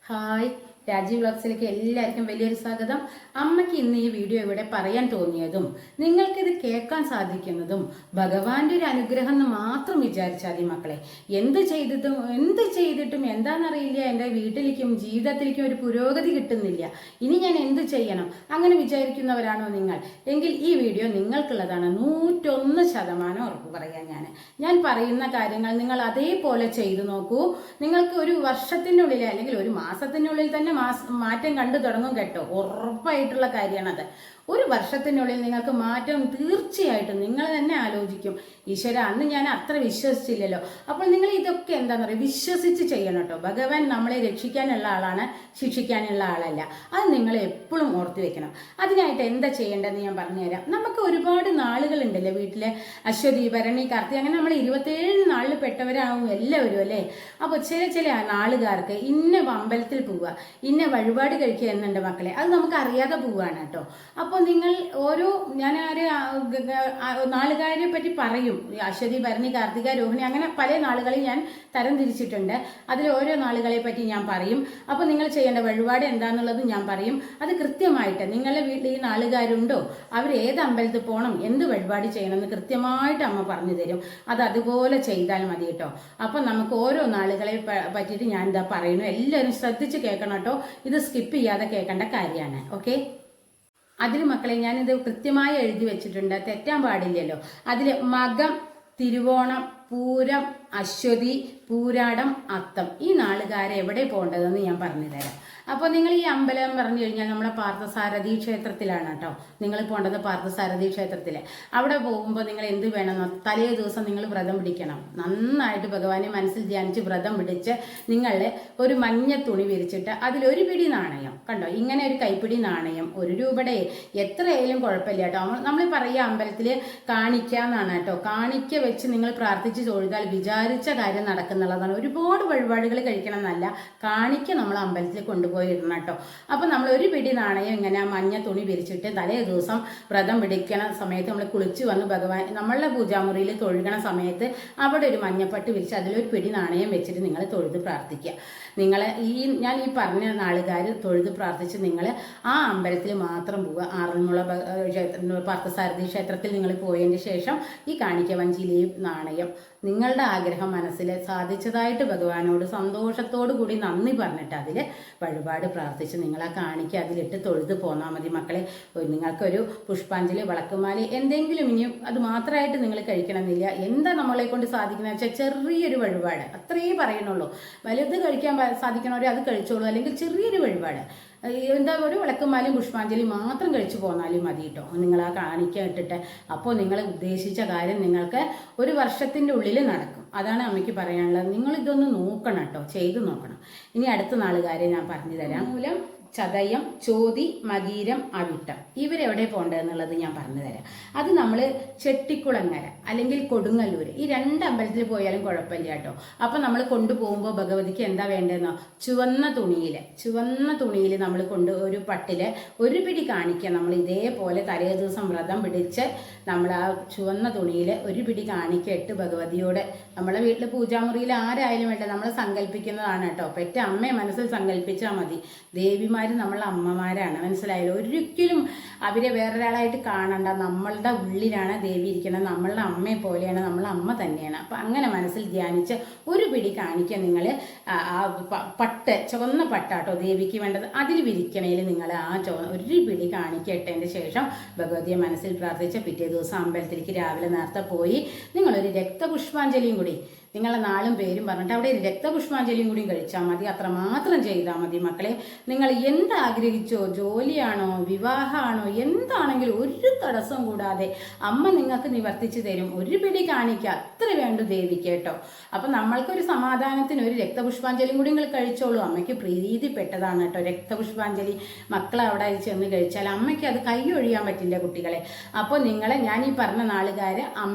Hi, Rajeev വ്ളോഗ്സിലേക്ക് എല്ലാവർക്കും വലിയൊരു സ്വാഗതം. അമ്മയ്ക്ക് ഇന്ന് ഈ വീഡിയോ ഇവിടെ പറയാൻ തോന്നിയതും നിങ്ങൾക്കിത് കേൾക്കാൻ സാധിക്കുന്നതും ഭഗവാന്റെ ഒരു അനുഗ്രഹം എന്ന് മാത്രം വിചാരിച്ചാൽ മതി മക്കളെ. എന്ത് ചെയ്തിട്ടും എന്താണെന്നറിയില്ല, എൻ്റെ വീട്ടിലേക്കും ജീവിതത്തിലേക്കും ഒരു പുരോഗതി കിട്ടുന്നില്ല. ഇനി ഞാൻ എന്ത് ചെയ്യണം അങ്ങനെ വിചാരിക്കുന്നവരാണോ നിങ്ങൾ? എങ്കിൽ ഈ വീഡിയോ നിങ്ങൾക്കുള്ളതാണ്. 101% ഉറപ്പ് പറയാൻ ഞാൻ പറയുന്ന കാര്യങ്ങൾ നിങ്ങൾ അതേപോലെ ചെയ്തു നോക്കൂ. നിങ്ങൾക്ക് ഒരു വർഷത്തിനുള്ളിൽ അല്ലെങ്കിൽ ഒരു മാസത്തിനുള്ളിൽ തന്നെ മാറ്റം കണ്ടു തുടങ്ങും കേട്ടോ. ഉറപ്പായിട്ടുള്ള കാര്യമാണത്. ഒരു വർഷത്തിനുള്ളിൽ നിങ്ങൾക്ക് മാറ്റം തീർച്ചയായിട്ടും നിങ്ങൾ തന്നെ ആലോചിക്കും, ഈശ്വര അന്ന് ഞാൻ അത്ര വിശ്വസിച്ചില്ലല്ലോ. അപ്പോൾ നിങ്ങൾ ഇതൊക്കെ എന്താണെന്ന് പറയുക, വിശ്വസിച്ച് ചെയ്യണം കേട്ടോ. ഭഗവാൻ നമ്മളെ രക്ഷിക്കാനുള്ള ആളാണ്, ശിക്ഷിക്കാനുള്ള ആളല്ല. അത് നിങ്ങൾ എപ്പോഴും ഓർത്തു വെക്കണം. അതിനായിട്ട് എന്താ ചെയ്യേണ്ടതെന്ന് ഞാൻ പറഞ്ഞുതരാം. നമുക്ക് ഒരുപാട് നാളുകളുണ്ടല്ലോ വീട്ടിലെ, അശ്വതി, ഭരണി, കാർത്തിക, അങ്ങനെ നമ്മൾ 27 നാളിൽ പെട്ടവരാകും എല്ലാവരും അല്ലേ. അപ്പോൾ ചില നാളുകാർക്ക് ഇന്ന അമ്പലത്തിൽ പോവുക, ഇന്ന വഴിപാട് കഴിക്കുക എന്നുണ്ട് മക്കളെ. അത് നമുക്ക് അറിയാതെ പോവുകയാണ് കേട്ടോ. അപ്പോൾ നിങ്ങൾ ഞാൻ നാളുകാരെ പറ്റി പറയും. അശ്വതി, ഭരണി, കാർത്തിക, രോഹിണി, അങ്ങനെ പല നാളുകളിൽ ഞാൻ തരം തിരിച്ചിട്ടുണ്ട്. അതിൽ ഓരോ നാളുകളെ പറ്റി ഞാൻ പറയും. അപ്പോൾ നിങ്ങൾ ചെയ്യേണ്ട വഴിപാട് എന്താണെന്നുള്ളത് ഞാൻ പറയും. അത് കൃത്യമായിട്ട് നിങ്ങളുടെ വീട്ടിൽ ഈ നാളുകാരുണ്ടോ, അവർ ഏത് അമ്പലത്തിൽ പോകണം, എന്ത് വഴിപാട് ചെയ്യണമെന്ന് കൃത്യമായിട്ട് അമ്മ പറഞ്ഞു തരും. അത് അതുപോലെ ചെയ്താൽ മതി കേട്ടോ. അപ്പം നമുക്ക് ഓരോ നാളുകളെ പറ്റിയിട്ട് ഞാൻ ഇതാ പറയുന്നു. എല്ലാവരും ശ്രദ്ധിച്ച് കേൾക്കണം കേട്ടോ. ഇത് സ്കിപ്പ് ചെയ്യാതെ കേൾക്കേണ്ട കാര്യമാണ്. ഓക്കെ, അതിൽ മക്കളെ ഞാനിത് കൃത്യമായി എഴുതി വെച്ചിട്ടുണ്ട്, തെറ്റാൻ പാടില്ലല്ലോ. അതിൽ മകം, തിരുവോണം, പൂരം, അശ്വതി, പൂരാടം, അത്തം, ഈ നാളുകാരെ എവിടെ പോകേണ്ടതെന്ന് ഞാൻ പറഞ്ഞു തരാം. അപ്പോൾ നിങ്ങൾ ഈ അമ്പലം പറഞ്ഞു കഴിഞ്ഞാൽ നമ്മുടെ പാർത്ഥസാരഥി ക്ഷേത്രത്തിലാണ് കേട്ടോ നിങ്ങൾ പോകേണ്ടത്. പാർത്ഥസാരഥി ക്ഷേത്രത്തിൽ അവിടെ പോകുമ്പോൾ നിങ്ങൾ എന്ത് വേണമെന്നോ, തലേ ദിവസം നിങ്ങൾ വ്രതം പിടിക്കണം. നന്നായിട്ട് ഭഗവാനെ മനസ്സിൽ ധ്യാനിച്ച് വ്രതം പിടിച്ച് നിങ്ങൾ ഒരു മഞ്ഞ തുണി വിരിച്ചിട്ട് അതിലൊരു പിടി നാണയം കണ്ടോ, ഇങ്ങനെ ഒരു കൈപ്പിടി നാണയം, 1 രൂപയുടെ എത്രയായാലും കുഴപ്പമില്ല കേട്ടോ. നമ്മൾ പറയുക അമ്പലത്തിൽ കാണിക്കാന്നാണ് കേട്ടോ. കാണിക്ക വെച്ച് നിങ്ങൾ പ്രാർത്ഥിച്ച് തൊഴുതാൽ വിചാരിച്ച കാര്യം നടക്കുന്നുള്ളതാണ്. ഒരുപാട് വഴിപാടുകൾ കഴിക്കണം എന്നല്ല, കാണിക്ക നമ്മൾ അമ്പലത്തിൽ കൊണ്ടുപോയി ഇടണം കേട്ടോ. അപ്പൊ നമ്മൾ ഒരു പിടി നാണയം ഇങ്ങനെ മഞ്ഞ തുണി വിരിച്ചിട്ട് തലേ ദിവസം വ്രതം പിടിക്കണ സമയത്ത് നമ്മൾ കുളിച്ച് വന്ന് ഭഗവാൻ നമ്മളുടെ പൂജാമുറിയിൽ തൊഴുകണ സമയത്ത് അവിടെ ഒരു മഞ്ഞപ്പട്ട് വിരിച്ച് അതിലൊരു പിടി നാണയം വെച്ചിട്ട് നിങ്ങൾ തൊഴുത് പ്രാർത്ഥിക്കുക. നിങ്ങൾ ഞാൻ ഈ പറഞ്ഞ നാളുകാർ തൊഴുത് പ്രാർത്ഥിച്ച് നിങ്ങൾ ആ അമ്പലത്തിൽ മാത്രം പോവുക. ആറന്മുള പാർത്ഥസാരഥി ക്ഷേത്രത്തിൽ നിങ്ങൾ പോയതിന് ശേഷം ഈ കാണിക്ക വഞ്ചിയിലെ നാണയം നിങ്ങളുടെ ആഗ്രഹം മനസ്സിൽ സാധിച്ചതായിട്ട് ഭഗവാനോട് സന്തോഷത്തോടു കൂടി നന്ദി പറഞ്ഞിട്ട് അതിൽ വഴിപാട് പ്രാർത്ഥിച്ച് നിങ്ങൾ ആ കാണിക്ക അതിലിട്ട് തൊഴുത് പോന്നാൽ മതി മക്കളെ. നിങ്ങൾക്കൊരു പുഷ്പാഞ്ജലി, വിളക്കുമാലി എന്തെങ്കിലും ഇനിയും അത് മാത്രമായിട്ട് നിങ്ങൾ കഴിക്കണമെന്നില്ല. എന്താ നമ്മളെ കൊണ്ട് സാധിക്കുന്നത് വെച്ചാൽ ചെറിയൊരു വഴിപാട്, അത്രയേ പറയണുള്ളൂ. വലുത് കഴിക്കാൻ സാധിക്കണവരെ അത് കഴിച്ചോളൂ, അല്ലെങ്കിൽ ചെറിയൊരു വഴിപാട്, എന്താ ഒരു വിളക്കുമാലും പുഷ്പാഞ്ജലി മാത്രം കഴിച്ചു പോന്നാലും മതി കേട്ടോ. നിങ്ങൾ ആ കാണിക്ക ഇട്ടിട്ട് അപ്പോൾ നിങ്ങൾ ഉദ്ദേശിച്ച കാര്യം നിങ്ങൾക്ക് ഒരു വർഷത്തിൻ്റെ ഉള്ളിൽ നടക്കും. അതാണ് അമ്മയ്ക്ക് പറയാനുള്ളത്. നിങ്ങൾ ഇതൊന്ന് നോക്കണം കേട്ടോ, ചെയ്തു നോക്കണം. ഇനി അടുത്ത നാളുകാരെ ഞാൻ പറഞ്ഞു തരാം. മൂലം, ചതയം, ചോതി, മകീരം, അവിട്ടം, ഇവരെവിടെ പോകേണ്ടതെന്നുള്ളത് ഞാൻ പറഞ്ഞു തരാം. അത് നമ്മൾ ചെട്ടിക്കുളങ്ങര അല്ലെങ്കിൽ കൊടുങ്ങല്ലൂർ, ഈ 2 അമ്പലത്തിൽ പോയാലും കുഴപ്പമില്ല കേട്ടോ. അപ്പം നമ്മൾ കൊണ്ടുപോകുമ്പോൾ ഭഗവതിക്ക് എന്താ വേണ്ടതെന്നോ, ചുവന്ന തുണിയിൽ നമ്മൾ ഒരു പട്ടിൽ ഒരു പിടി കാണിക്കുക. നമ്മൾ ഇതേപോലെ തലേ ദിവസം വ്രതം പിടിച്ച് നമ്മൾ ആ ചുവന്ന തുണിയിൽ ഒരു പിടി കാണിക്കിട്ട് ഭഗവതിയോട്, നമ്മളെ വീട്ടിൽ പൂജാമുറിയിൽ ആരായാലും വേണ്ട, നമ്മൾ സങ്കല്പിക്കുന്നതാണ് കേട്ടോ. പെറ്റ അമ്മയെ മനസ്സിൽ സങ്കല്പിച്ചാൽ മതി. ദേവിമാർ നമ്മളെ അമ്മമാരാണ്, മനസ്സിലായാലും. ഒരിക്കലും അവരെ വേറൊരാളായിട്ട് കാണണ്ട. നമ്മളുടെ ഉള്ളിലാണ് ദേവി ഇരിക്കുന്നത്, നമ്മളുടെ അമ്മയെ പോലെയാണ്, നമ്മളെ അമ്മ തന്നെയാണ്. അപ്പം അങ്ങനെ മനസ്സിൽ ധ്യാനിച്ച് ഒരു പിടി കാണിക്കുക. നിങ്ങൾ ആ ചുവന്ന പട്ടാട്ടോ ദേവിക്ക് വേണ്ടത്, അതിൽ വിരിക്കണേൽ നിങ്ങൾ ആ ഒരു പിടി കാണിക്കട്ടതിൻ്റെ ശേഷം ഭഗവതിയെ മനസ്സിൽ പ്രാർത്ഥിച്ച പിറ്റേ ദിവസം അമ്പലത്തിലേക്ക് രാവിലെ നേരത്തെ പോയി നിങ്ങളൊരു രക്തപുഷ്പാഞ്ജലിയും കൂടി, നിങ്ങളുടെ നാളും പേരും പറഞ്ഞിട്ട് അവിടെ ഒരു രക്തപുഷ്പാഞ്ജലിയും കൂടിയും കഴിച്ചാൽ മതി. അത്രമാത്രം ചെയ്താൽ മതി മക്കളെ. നിങ്ങൾ എന്താഗ്രഹിച്ചോ, ജോലിയാണോ, വിവാഹമാണോ, എന്താണെങ്കിലും ഒരു തടസ്സം കൂടാതെ അമ്മ നിങ്ങൾക്ക് നിവർത്തിച്ചു തരും. ഒരു പിടി കാണിക്കുക, അത്ര വേണ്ടു ദേവിക്ക് കേട്ടോ. അപ്പം നമ്മൾക്കൊരു സമാധാനത്തിന് ഒരു രക്തപുഷ്പാഞ്ജലിയും കൂടി നിങ്ങൾ കഴിച്ചോളൂ. അമ്മയ്ക്ക് പ്രീതിപ്പെട്ടതാണ് കേട്ടോ രക്തപുഷ്പാഞ്ജലി. മക്കളെ അവിടെ ചെന്ന് കഴിച്ചാൽ അമ്മയ്ക്ക് അത് കൈ ഒഴിയാൻ പറ്റില്ല കുട്ടികളെ. അപ്പോൾ ഞാൻ ഈ പറഞ്ഞ നാളുകാർ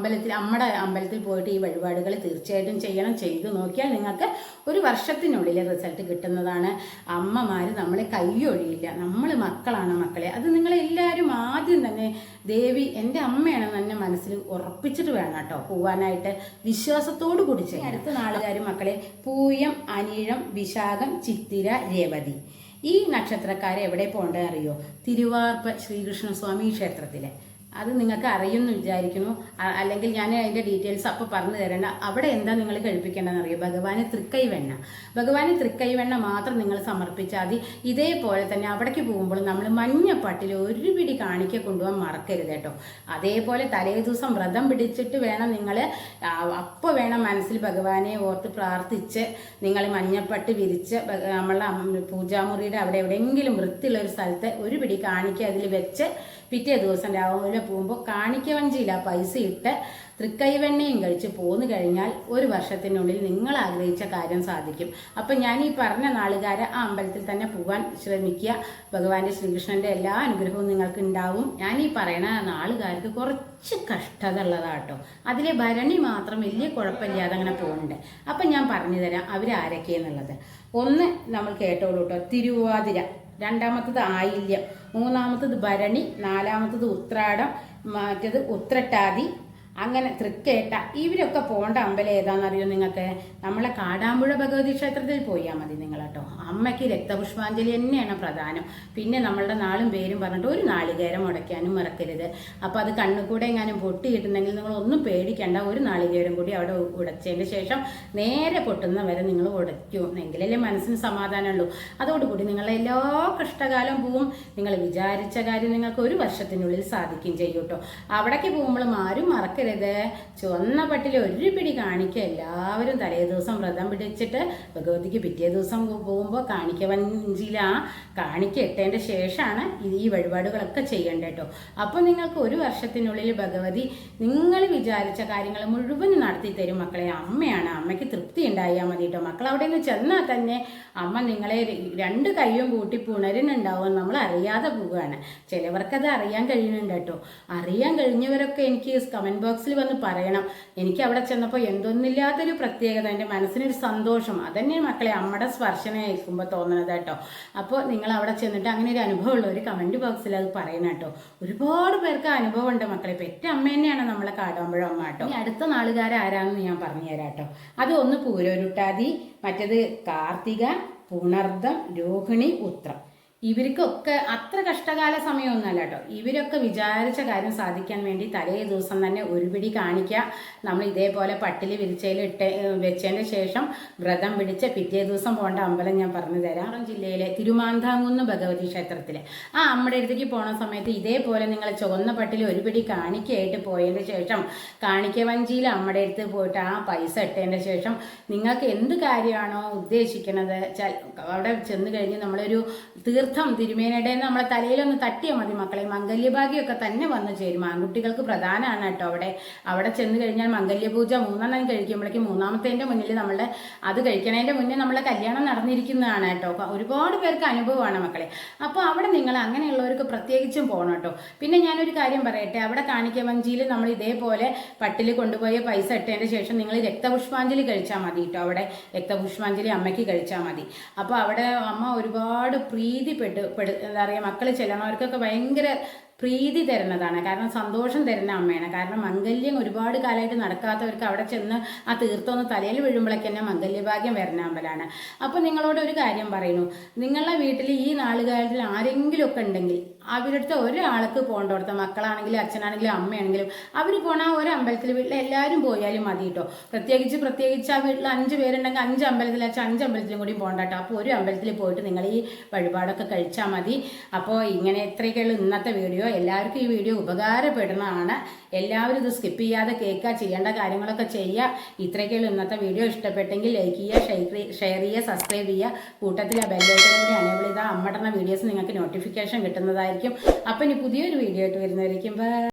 നമ്മുടെ അമ്പലത്തിൽ പോയിട്ട് ഈ വഴിപാടുകൾ തീർച്ചയായിട്ടും തീർച്ചയായിട്ടും ചെയ്യണം. ചെയ്തു നോക്കിയാൽ നിങ്ങൾക്ക് ഒരു വർഷത്തിനുള്ളിൽ റിസൾട്ട് കിട്ടുന്നതാണ്. അമ്മമാർ നമ്മളെ കൈയൊഴിയില്ല. നമ്മൾ മക്കളാണ് മക്കളെ. അത് നിങ്ങളെല്ലാവരും ആദ്യം തന്നെ ദേവി എൻ്റെ അമ്മയാണെന്ന് തന്നെ മനസ്സിൽ ഉറപ്പിച്ചിട്ട് വേണം കേട്ടോ പോവാനായിട്ട്. വിശ്വാസത്തോടു കൂടി ചെയ്യും. അടുത്ത നാളുകാർ മക്കളെ പൂയം, അനിഴം, വിശാഖം, ചിത്തിര, രേവതി. ഈ നക്ഷത്രക്കാരെ എവിടെ പോകേണ്ടത് അറിയോ? തിരുവാർപ്പ് ശ്രീകൃഷ്ണസ്വാമി ക്ഷേത്രത്തിലെ. അത് നിങ്ങൾക്ക് അറിയുമെന്ന് വിചാരിക്കുന്നു. അല്ലെങ്കിൽ ഞാൻ അതിൻ്റെ ഡീറ്റെയിൽസ് അപ്പോൾ പറഞ്ഞു തരേണ്ട. അവിടെ എന്താ നിങ്ങൾ കഴിപ്പിക്കേണ്ടതെന്ന് അറിയോ? ഭഗവാന് തൃക്കൈവെണ്ണ. ഭഗവാന് തൃക്കൈവെണ്ണ മാത്രം നിങ്ങൾ സമർപ്പിച്ചാൽ മതി. ഇതേപോലെ തന്നെ അവിടേക്ക് പോകുമ്പോൾ നമ്മൾ മഞ്ഞപ്പട്ടിൽ ഒരു പിടി കാണിക്ക കൊണ്ടുപോകാൻ മറക്കരുത് കേട്ടോ. അതേപോലെ തലേ ദിവസം വ്രതം പിടിച്ചിട്ട് വേണം നിങ്ങൾ, അപ്പോൾ വേണം മനസ്സിൽ ഭഗവാനെ ഓർത്ത് പ്രാർത്ഥിച്ച് നിങ്ങൾ മഞ്ഞപ്പട്ട് വിരിച്ച് നമ്മളുടെ പൂജാമുറിയുടെ അവിടെ എവിടെയെങ്കിലും വൃത്തിയുള്ള ഒരു സ്ഥലത്ത് ഒരു പിടി കാണിക്ക അതിൽ വെച്ച് പിറ്റേ ദിവസം രാവിലെ പോകുമ്പോൾ കാണിക്ക വഞ്ചിയില്ല പൈസ ഇട്ട് തൃക്കൈവെണ്ണയും കഴിച്ച് പോന്നു കഴിഞ്ഞാൽ ഒരു വർഷത്തിനുള്ളിൽ നിങ്ങൾ ആഗ്രഹിച്ച കാര്യം സാധിക്കും. അപ്പം ഞാൻ ഈ പറഞ്ഞ നാളുകാരെ ആ അമ്പലത്തിൽ തന്നെ പോകാൻ ശ്രമിക്കുക. ഭഗവാന്റെ ശ്രീകൃഷ്ണന്റെ എല്ലാ അനുഗ്രഹവും നിങ്ങൾക്ക് ഉണ്ടാവും. ഞാൻ ഈ പറയുന്ന നാളുകാർക്ക് കുറച്ച് കഷ്ടത ഉള്ളതാട്ടോ. അതിലെ ഭരണി മാത്രം വലിയ കുഴപ്പമില്ലാതെ അങ്ങനെ പോകുന്നുണ്ട്. അപ്പം ഞാൻ പറഞ്ഞു തരാം അവരാരൊക്കെയെന്നുള്ളത്. ഒന്ന് നമ്മൾ കേട്ടോളൂ കേട്ടോ. തിരുവാതിര, രണ്ടാമത്തത് ആയില്യം, മൂന്നാമത്തത് ഭരണി, നാലാമത്തത് ഉത്രാടം, മറ്റേത് ഉത്രട്ടാതി, അങ്ങനെ തൃക്കേട്ട. ഇവരൊക്കെ പോകേണ്ട അമ്പലം ഏതാണെന്നറിയോ നിങ്ങൾക്ക്? നമ്മളെ കാടാമ്പുഴ ഭഗവതി ക്ഷേത്രത്തിൽ പോയാൽ മതി നിങ്ങൾ കേട്ടോ. അമ്മയ്ക്ക് രക്തപുഷ്പാഞ്ജലി തന്നെയാണ് പ്രധാനം. പിന്നെ നമ്മളുടെ നാളും പേരും പറഞ്ഞിട്ട് ഒരു നാളികേരം ഉടയ്ക്കാനും മറക്കരുത്. അപ്പോൾ അത് കണ്ണുകൂടെ എങ്ങാനും പൊട്ടിയിട്ടുണ്ടെങ്കിൽ നിങ്ങൾ ഒന്നും പേടിക്കേണ്ട. ഒരു നാളികേരം കൂടി അവിടെ ഉടച്ചതിന് ശേഷം നേരെ പൊട്ടുന്ന വരെ നിങ്ങൾ ഉടയ്ക്കും. എങ്കിലല്ലേ മനസ്സിന് സമാധാനമുള്ളൂ. അതോടുകൂടി നിങ്ങളെ എല്ലാ കഷ്ടകാലം പോവും. നിങ്ങൾ വിചാരിച്ച കാര്യം നിങ്ങൾക്ക് ഒരു വർഷത്തിനുള്ളിൽ സാധിക്കുകയും ചെയ്യും കേട്ടോ. അവിടേക്ക് പോകുമ്പോഴും ആരും മറക്കരുത്. ചുവന്ന പട്ടിൽ ഒരു പിടി കാണിക്കുക. എല്ലാവരും തലേ ദിവസം വ്രതം പിടിച്ചിട്ട് ഭഗവതിക്ക് പിറ്റേ ദിവസം പോകുമ്പോൾ കാണിക്ക വഞ്ചിയിൽ ആ കാണിക്ക ഇട്ടതിൻ്റെ ശേഷമാണ് ഈ വഴിപാടുകളൊക്കെ ചെയ്യേണ്ടത് കേട്ടോ. അപ്പോൾ നിങ്ങൾക്ക് ഒരു വർഷത്തിനുള്ളിൽ ഭഗവതി നിങ്ങൾ വിചാരിച്ച കാര്യങ്ങൾ മുഴുവൻ നടത്തി തരും മക്കളെ. അമ്മയാണ്. അമ്മയ്ക്ക് തൃപ്തി ഉണ്ടായാൽ മതി കേട്ടോ. മക്കൾ അവിടെ നിന്ന് ചെന്നാൽ തന്നെ അമ്മ നിങ്ങളെ രണ്ട് കൈയും കൂട്ടി പുണരുന്നുണ്ടാവും. നമ്മൾ അറിയാതെ പോവുകയാണ്. ചിലവർക്കത് അറിയാൻ കഴിയുന്നുണ്ട് കേട്ടോ. അറിയാൻ കഴിഞ്ഞവരൊക്കെ എനിക്ക് കമൻറ്റ് ബോക്സിൽ വന്ന് പറയണം. എനിക്ക് അവിടെ ചെന്നപ്പോൾ എന്തൊന്നില്ലാത്തൊരു പ്രത്യേകത, എൻ്റെ മനസ്സിനൊരു സന്തോഷം. അതന്നെ മക്കളെ അമ്മയുടെ സ്പർശനം ഏൽക്കുമ്പോൾ തോന്നുന്നത് കേട്ടോ. അപ്പോൾ നിങ്ങൾ അവിടെ ചെന്നിട്ട് അങ്ങനെ ഒരു അനുഭവമുള്ള ഒരു കമൻറ്റ് ബോക്സിൽ അത് പറയണം കേട്ടോ. ഒരുപാട് പേർക്ക് അനുഭവം ഉണ്ട് മക്കളെ. പെറ്റ അമ്മ തന്നെയാണ് നമ്മളെ കാടാമ്പുഴ അമ്മ കേട്ടോ. ഇനി അടുത്ത നാളുകാരാരാണെന്ന് ഞാൻ പറഞ്ഞു തരാം കേട്ടോ. അത് ഒന്ന് പൂരോരുട്ടാതി, മറ്റേത് കാർത്തിക, പുണർദം, രോഹിണി, ഉത്രം. ഇവർക്കൊക്കെ അത്ര കഷ്ടകാല സമയമൊന്നുമല്ല കേട്ടോ. ഇവരൊക്കെ വിചാരിച്ച കാര്യം സാധിക്കാൻ വേണ്ടി തലേ ദിവസം തന്നെ ഒരു പിടി കാണിക്കുക നമ്മൾ ഇതേപോലെ പട്ടിൽ വെച്ചതിന് ശേഷം വ്രതം പിടിച്ച് പിറ്റേ ദിവസം പോകേണ്ട അമ്പലം ഞാൻ പറഞ്ഞു തരാം. ജില്ലയിലെ തിരുമാന്താംകുന്ന് ഭഗവതി ക്ഷേത്രത്തിലെ ആ അമ്മയുടെ അടുത്തേക്ക് പോണ സമയത്ത് ഇതേപോലെ നിങ്ങൾ ചുവന്ന പട്ടിൽ ഒരു പിടി കാണിക്കയായിട്ട് പോയതിന് ശേഷം കാണിക്ക വഞ്ചിയിൽ അമ്മയുടെ അടുത്ത് പോയിട്ട് ആ പൈസ ഇട്ടതിൻ്റെ ശേഷം നിങ്ങൾക്ക് എന്ത് കാര്യമാണോ ഉദ്ദേശിക്കുന്നത് അവിടെ ചെന്ന് കഴിഞ്ഞ് നമ്മളൊരു തീർത്ഥം തിരുമേനയുടെ നമ്മളെ തലയിലൊന്ന് തട്ടിയാൽ മതി മക്കളെ. മംഗല്യഭാഗ്യമൊക്കെ തന്നെ വന്നു ചേരും. ആൺകുട്ടികൾക്ക് പ്രധാനമാണ് കേട്ടോ. അവിടെ ചെന്ന് കഴിഞ്ഞാൽ മംഗല്യപൂജ 3 കഴിക്കുമ്പോഴേക്കും 3ാമത്തേൻ്റെ മുന്നിൽ നമ്മളുടെ അത് കഴിക്കണതിൻ്റെ മുന്നേ നമ്മളെ കല്യാണം നടന്നിരിക്കുന്നതാണ് കേട്ടോ. ഒരുപാട് പേർക്ക് അനുഭവമാണ് മക്കളെ. അപ്പോൾ അവിടെ നിങ്ങൾ അങ്ങനെയുള്ളവർക്ക് പ്രത്യേകിച്ചും പോകണം കേട്ടോ. പിന്നെ ഞാനൊരു കാര്യം പറയട്ടെ. അവിടെ കാണിക്ക വഞ്ചിയിൽ നമ്മൾ ഇതേപോലെ പട്ടിൽ കൊണ്ടുപോയ പൈസ ഇട്ടതിൻ്റെ ശേഷം നിങ്ങൾ രക്തപുഷ്പാഞ്ജലി കഴിച്ചാൽ മതി കേട്ടോ. അവിടെ രക്തപുഷ്പാഞ്ജലി അമ്മയ്ക്ക് കഴിച്ചാൽ മതി. അപ്പോൾ അവിടെ അമ്മ ഒരുപാട് എന്താ പറയുക, മക്കൾ ചെല്ലണവർക്കൊക്കെ ഭയങ്കര പ്രീതി തരുന്നതാണ്. കാരണം സന്തോഷം തരുന്ന അമ്മയാണ്. കാരണം മംഗല്യം ഒരുപാട് കാലമായിട്ട് നടക്കാത്തവർക്ക് അവിടെ ചെന്ന് ആ തീർത്തൊന്ന് തലയിൽ വീഴുമ്പോഴേക്ക് തന്നെ മംഗല്യഭാഗ്യം വരുന്ന അമ്പലമാണ്. അപ്പോൾ നിങ്ങളോട് ഒരു കാര്യം പറയുന്നു. നിങ്ങളുടെ വീട്ടിൽ ഈ നാളുകാരിൽ ആരെങ്കിലും ഒക്കെ ഉണ്ടെങ്കിൽ അവരുടെ ഒരാൾക്ക് പോകേണ്ടടുത്ത മക്കളാണെങ്കിലും അച്ഛനാണെങ്കിലും അമ്മയാണെങ്കിലും അവർ പോണ ഒരു അമ്പലത്തിൽ വീട്ടിൽ എല്ലാവരും പോയാലും മതി കേട്ടോ. പ്രത്യേകിച്ച് ആ വീട്ടിൽ 5 പേരുണ്ടെങ്കിൽ 5 അമ്പലത്തിൽ വെച്ചാൽ 5 അമ്പലത്തിലും കൂടി പോകണ്ട കേട്ടോ. അപ്പോൾ ഒരു അമ്പലത്തിൽ പോയിട്ട് നിങ്ങൾ ഈ വഴിപാടൊക്കെ കഴിച്ചാൽ മതി. അപ്പോൾ ഇങ്ങനെ എത്രയൊക്കെയുള്ള ഇന്നത്തെ വീഡിയോ. എല്ലാവർക്കും ഈ വീഡിയോ ഉപകാരപ്പെടുന്നതാണ്. എല്ലാവരും ഇത് സ്കിപ്പ് ചെയ്യാതെ കേൾക്കുക, ചെയ്യേണ്ട കാര്യങ്ങളൊക്കെ ചെയ്യുക. ഇത്രയൊക്കെയുള്ള ഇന്നത്തെ വീഡിയോ ഇഷ്ടപ്പെട്ടെങ്കിൽ ലൈക്ക് ചെയ്യുക, ഷെയർ ചെയ്യുക, സബ്സ്ക്രൈബ് ചെയ്യുക. കൂട്ടത്തിൽ ആ ബെല്ലൈക്കൺ കൂടി അനേബിൾ ചെയ്താൽ അമ്മടുന്ന വീഡിയോസ് നിങ്ങൾക്ക് നോട്ടിഫിക്കേഷൻ കിട്ടുന്നതായിരിക്കും. അപ്പം ഇനി പുതിയൊരു വീഡിയോ ആയിട്ട് വരുന്നതായിരിക്കും. ബൈ.